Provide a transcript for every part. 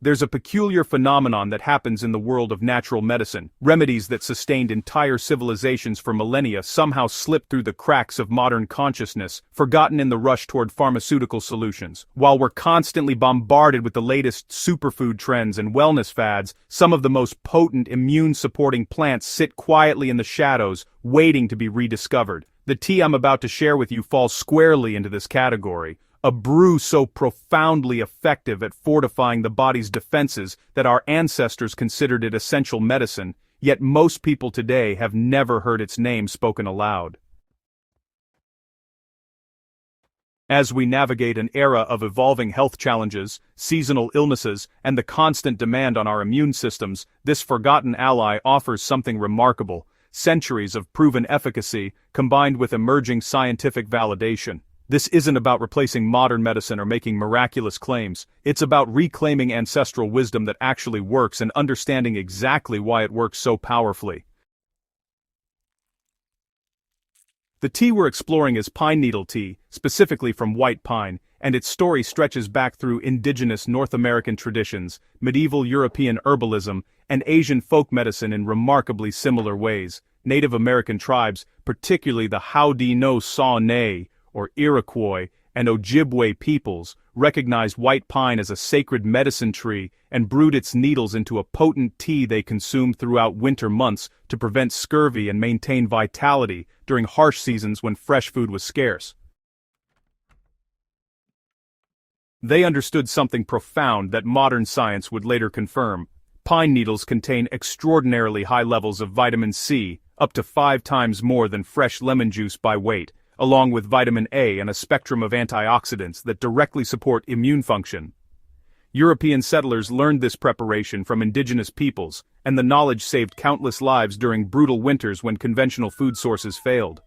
There's a peculiar phenomenon that happens in the world of natural medicine. Remedies that sustained entire civilizations for millennia somehow slip through the cracks of modern consciousness, forgotten in the rush toward pharmaceutical solutions. While we're constantly bombarded with the latest superfood trends and wellness fads, some of the most potent immune-supporting plants sit quietly in the shadows, waiting to be rediscovered. The tea I'm about to share with you falls squarely into this category. A brew so profoundly effective at fortifying the body's defenses that our ancestors considered it essential medicine, yet most people today have never heard its name spoken aloud. As we navigate an era of evolving health challenges, seasonal illnesses, and the constant demand on our immune systems, this forgotten ally offers something remarkable: centuries of proven efficacy combined with emerging scientific validation. This isn't about replacing modern medicine or making miraculous claims. It's about reclaiming ancestral wisdom that actually works and understanding exactly why it works so powerfully. The tea we're exploring is pine needle tea, specifically from white pine, and its story stretches back through indigenous North American traditions, medieval European herbalism, and Asian folk medicine in remarkably similar ways. Native American tribes, particularly the Haudenosaunee, or Iroquois, and Ojibwe peoples, recognized white pine as a sacred medicine tree and brewed its needles into a potent tea they consumed throughout winter months to prevent scurvy and maintain vitality during harsh seasons when fresh food was scarce. They understood something profound that modern science would later confirm. Pine needles contain extraordinarily high levels of vitamin C, up to 5 times more than fresh lemon juice by weight, along with vitamin A and a spectrum of antioxidants that directly support immune function. European settlers learned this preparation from indigenous peoples, and the knowledge saved countless lives during brutal winters when conventional food sources failed.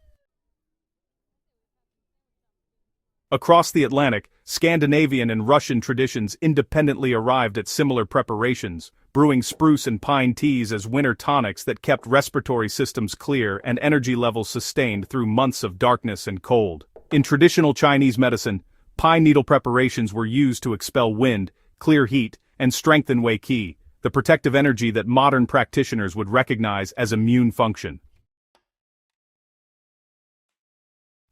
Across the Atlantic, Scandinavian and Russian traditions independently arrived at similar preparations, brewing spruce and pine teas as winter tonics that kept respiratory systems clear and energy levels sustained through months of darkness and cold. In traditional Chinese medicine, pine needle preparations were used to expel wind, clear heat, and strengthen Wei Qi, the protective energy that modern practitioners would recognize as immune function.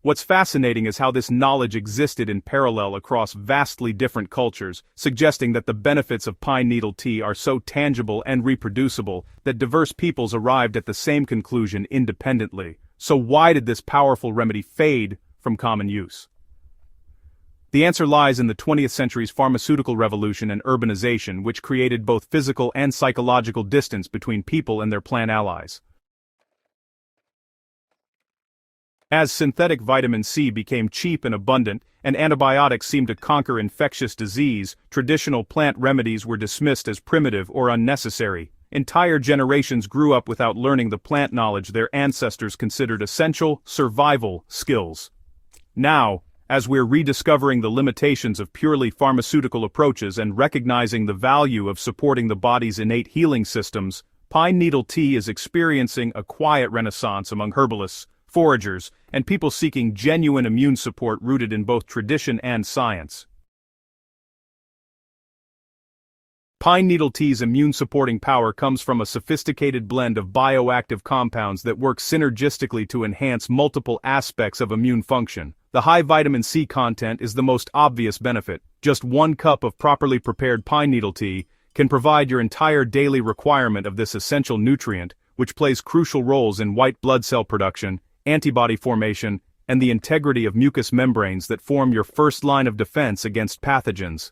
What's fascinating is how this knowledge existed in parallel across vastly different cultures, suggesting that the benefits of pine needle tea are so tangible and reproducible that diverse peoples arrived at the same conclusion independently. So why did this powerful remedy fade from common use? The answer lies in the 20th century's pharmaceutical revolution and urbanization, which created both physical and psychological distance between people and their plant allies. As synthetic vitamin C became cheap and abundant, and antibiotics seemed to conquer infectious disease, traditional plant remedies were dismissed as primitive or unnecessary. Entire generations grew up without learning the plant knowledge their ancestors considered essential survival skills. Now, as we're rediscovering the limitations of purely pharmaceutical approaches and recognizing the value of supporting the body's innate healing systems, pine needle tea is experiencing a quiet renaissance among herbalists, foragers, and people seeking genuine immune support rooted in both tradition and science. Pine needle tea's immune-supporting power comes from a sophisticated blend of bioactive compounds that work synergistically to enhance multiple aspects of immune function. The high vitamin C content is the most obvious benefit. Just 1 cup of properly prepared pine needle tea can provide your entire daily requirement of this essential nutrient, which plays crucial roles in white blood cell production, antibody formation, and the integrity of mucous membranes that form your first line of defense against pathogens.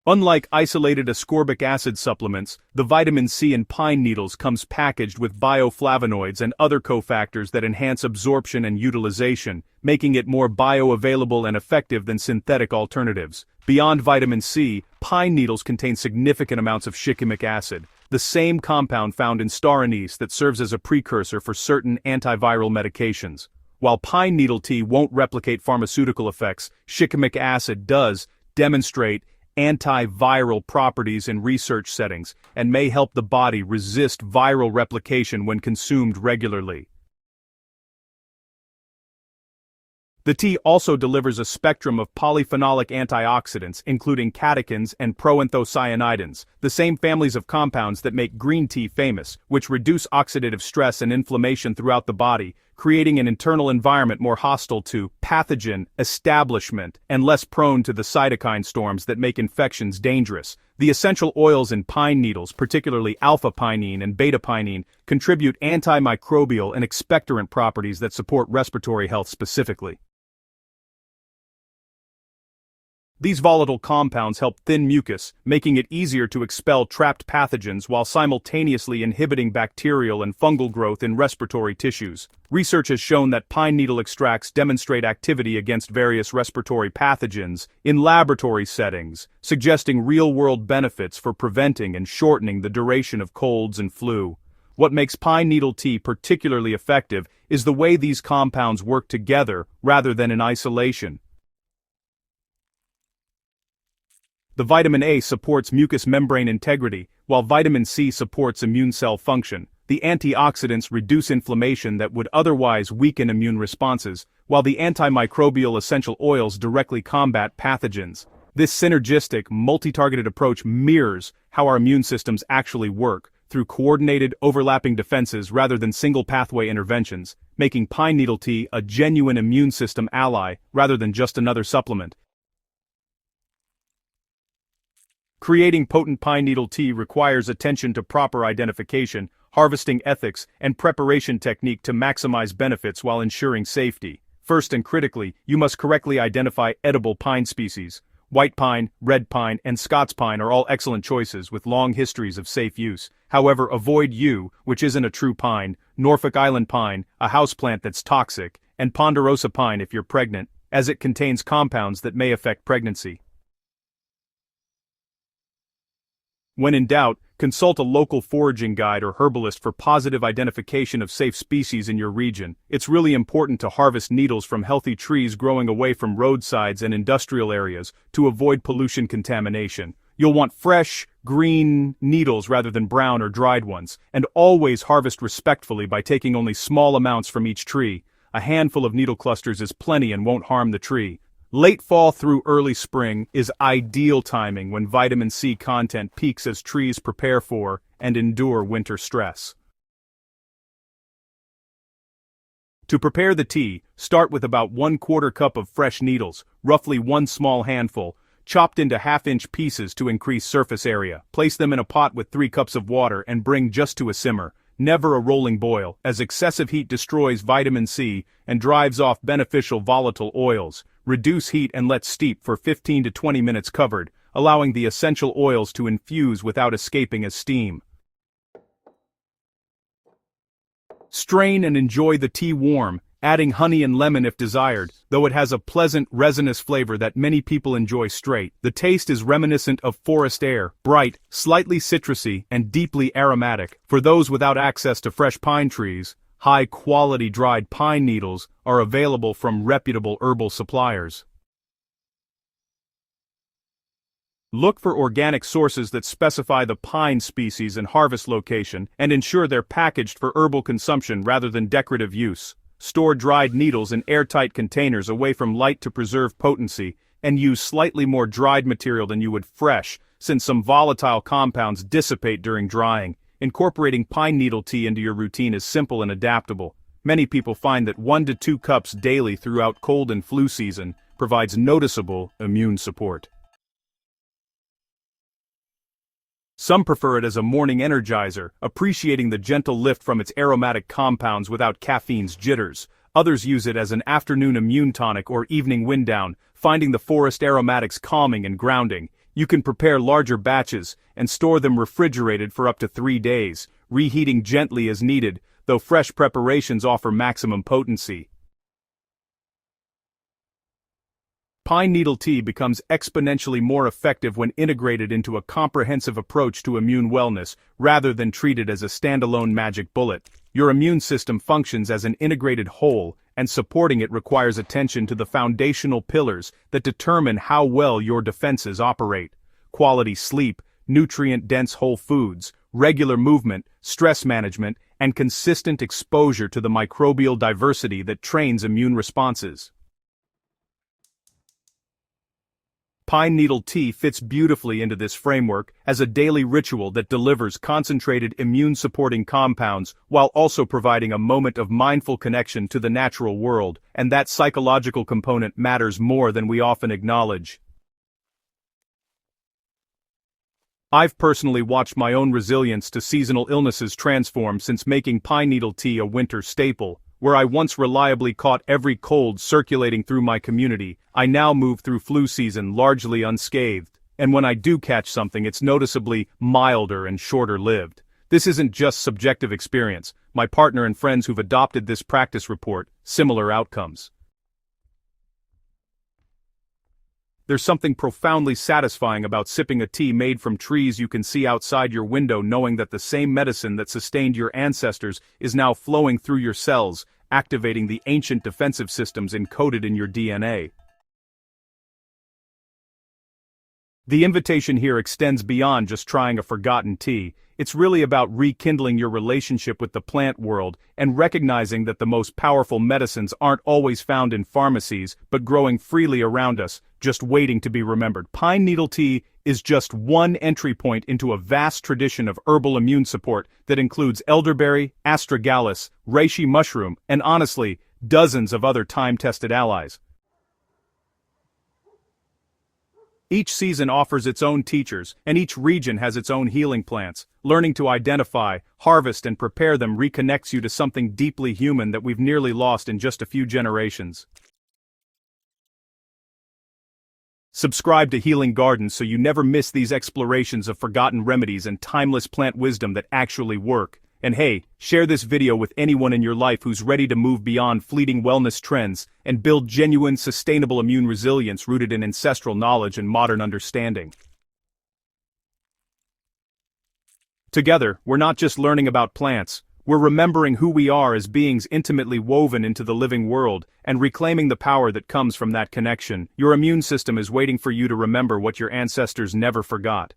Unlike isolated ascorbic acid supplements, the vitamin C in pine needles comes packaged with bioflavonoids and other cofactors that enhance absorption and utilization, making it more bioavailable and effective than synthetic alternatives. Beyond vitamin C, pine needles contain significant amounts of shikimic acid, the same compound found in star anise that serves as a precursor for certain antiviral medications. While pine needle tea won't replicate pharmaceutical effects, shikimic acid does demonstrate antiviral properties in research settings and may help the body resist viral replication when consumed regularly. The tea also delivers a spectrum of polyphenolic antioxidants, including catechins and proanthocyanidins, the same families of compounds that make green tea famous, which reduce oxidative stress and inflammation throughout the body, creating an internal environment more hostile to pathogen establishment and less prone to the cytokine storms that make infections dangerous. The essential oils in pine needles, particularly alpha-pinene and beta-pinene, contribute antimicrobial and expectorant properties that support respiratory health specifically. These volatile compounds help thin mucus, making it easier to expel trapped pathogens while simultaneously inhibiting bacterial and fungal growth in respiratory tissues. Research has shown that pine needle extracts demonstrate activity against various respiratory pathogens in laboratory settings, suggesting real-world benefits for preventing and shortening the duration of colds and flu. What makes pine needle tea particularly effective is the way these compounds work together rather than in isolation. The vitamin A supports mucous membrane integrity, while vitamin C supports immune cell function. The antioxidants reduce inflammation that would otherwise weaken immune responses, while the antimicrobial essential oils directly combat pathogens. This synergistic, multi-targeted approach mirrors how our immune systems actually work, through coordinated, overlapping defenses rather than single-pathway interventions, making pine needle tea a genuine immune system ally rather than just another supplement. Creating potent pine needle tea requires attention to proper identification, harvesting ethics, and preparation technique to maximize benefits while ensuring safety. First and critically, you must correctly identify edible pine species. White pine, red pine, and Scots pine are all excellent choices with long histories of safe use. However, avoid yew, which isn't a true pine, Norfolk Island pine, a houseplant that's toxic, and ponderosa pine if you're pregnant, as it contains compounds that may affect pregnancy. When in doubt, consult a local foraging guide or herbalist for positive identification of safe species in your region. It's really important to harvest needles from healthy trees growing away from roadsides and industrial areas to avoid pollution contamination. You'll want fresh, green needles rather than brown or dried ones, and always harvest respectfully by taking only small amounts from each tree. A handful of needle clusters is plenty and won't harm the tree. Late fall through early spring is ideal timing when vitamin C content peaks as trees prepare for and endure winter stress. To prepare the tea, start with about 1/4 cup of fresh needles, roughly 1 small handful, chopped into half-inch pieces to increase surface area. Place them in a pot with 3 cups of water and bring just to a simmer. Never a rolling boil, as excessive heat destroys vitamin C and drives off beneficial volatile oils. Reduce heat and let steep for 15 to 20 minutes covered, allowing the essential oils to infuse without escaping as steam. Strain and enjoy the tea warm, adding honey and lemon if desired, though it has a pleasant resinous flavor that many people enjoy straight. The taste is reminiscent of forest air, bright, slightly citrusy, and deeply aromatic. For those without access to fresh pine trees, high-quality dried pine needles are available from reputable herbal suppliers. Look for organic sources that specify the pine species and harvest location and ensure they're packaged for herbal consumption rather than decorative use. Store dried needles in airtight containers away from light to preserve potency, and use slightly more dried material than you would fresh, since some volatile compounds dissipate during drying. Incorporating pine needle tea into your routine is simple and adaptable. Many people find that 1 to 2 cups daily throughout cold and flu season provides noticeable immune support. Some prefer it as a morning energizer, appreciating the gentle lift from its aromatic compounds without caffeine's jitters. Others use it as an afternoon immune tonic or evening wind down, finding the forest aromatics calming and grounding. You can prepare larger batches and store them refrigerated for up to 3 days, reheating gently as needed, though fresh preparations offer maximum potency. Pine needle tea becomes exponentially more effective when integrated into a comprehensive approach to immune wellness rather than treated as a standalone magic bullet. Your immune system functions as an integrated whole, and supporting it requires attention to the foundational pillars that determine how well your defenses operate. Quality sleep, nutrient-dense whole foods, regular movement, stress management, and consistent exposure to the microbial diversity that trains immune responses. Pine needle tea fits beautifully into this framework as a daily ritual that delivers concentrated immune-supporting compounds while also providing a moment of mindful connection to the natural world, and that psychological component matters more than we often acknowledge. I've personally watched my own resilience to seasonal illnesses transform since making pine needle tea a winter staple. Where I once reliably caught every cold circulating through my community, I now move through flu season largely unscathed, and when I do catch something it's noticeably milder and shorter-lived. This isn't just subjective experience. My partner and friends who've adopted this practice report similar outcomes. There's something profoundly satisfying about sipping a tea made from trees you can see outside your window, knowing that the same medicine that sustained your ancestors is now flowing through your cells, activating the ancient defensive systems encoded in your DNA. The invitation here extends beyond just trying a forgotten tea. It's really about rekindling your relationship with the plant world and recognizing that the most powerful medicines aren't always found in pharmacies, but growing freely around us, just waiting to be remembered. Pine needle tea is just one entry point into a vast tradition of herbal immune support that includes elderberry, astragalus, reishi mushroom, and honestly, dozens of other time-tested allies. Each season offers its own teachers, and each region has its own healing plants. Learning to identify, harvest, and prepare them reconnects you to something deeply human that we've nearly lost in just a few generations. Subscribe to Healing Gardens so you never miss these explorations of forgotten remedies and timeless plant wisdom that actually work. And hey, share this video with anyone in your life who's ready to move beyond fleeting wellness trends and build genuine, sustainable immune resilience rooted in ancestral knowledge and modern understanding. Together, we're not just learning about plants, we're remembering who we are as beings intimately woven into the living world and reclaiming the power that comes from that connection. Your immune system is waiting for you to remember what your ancestors never forgot.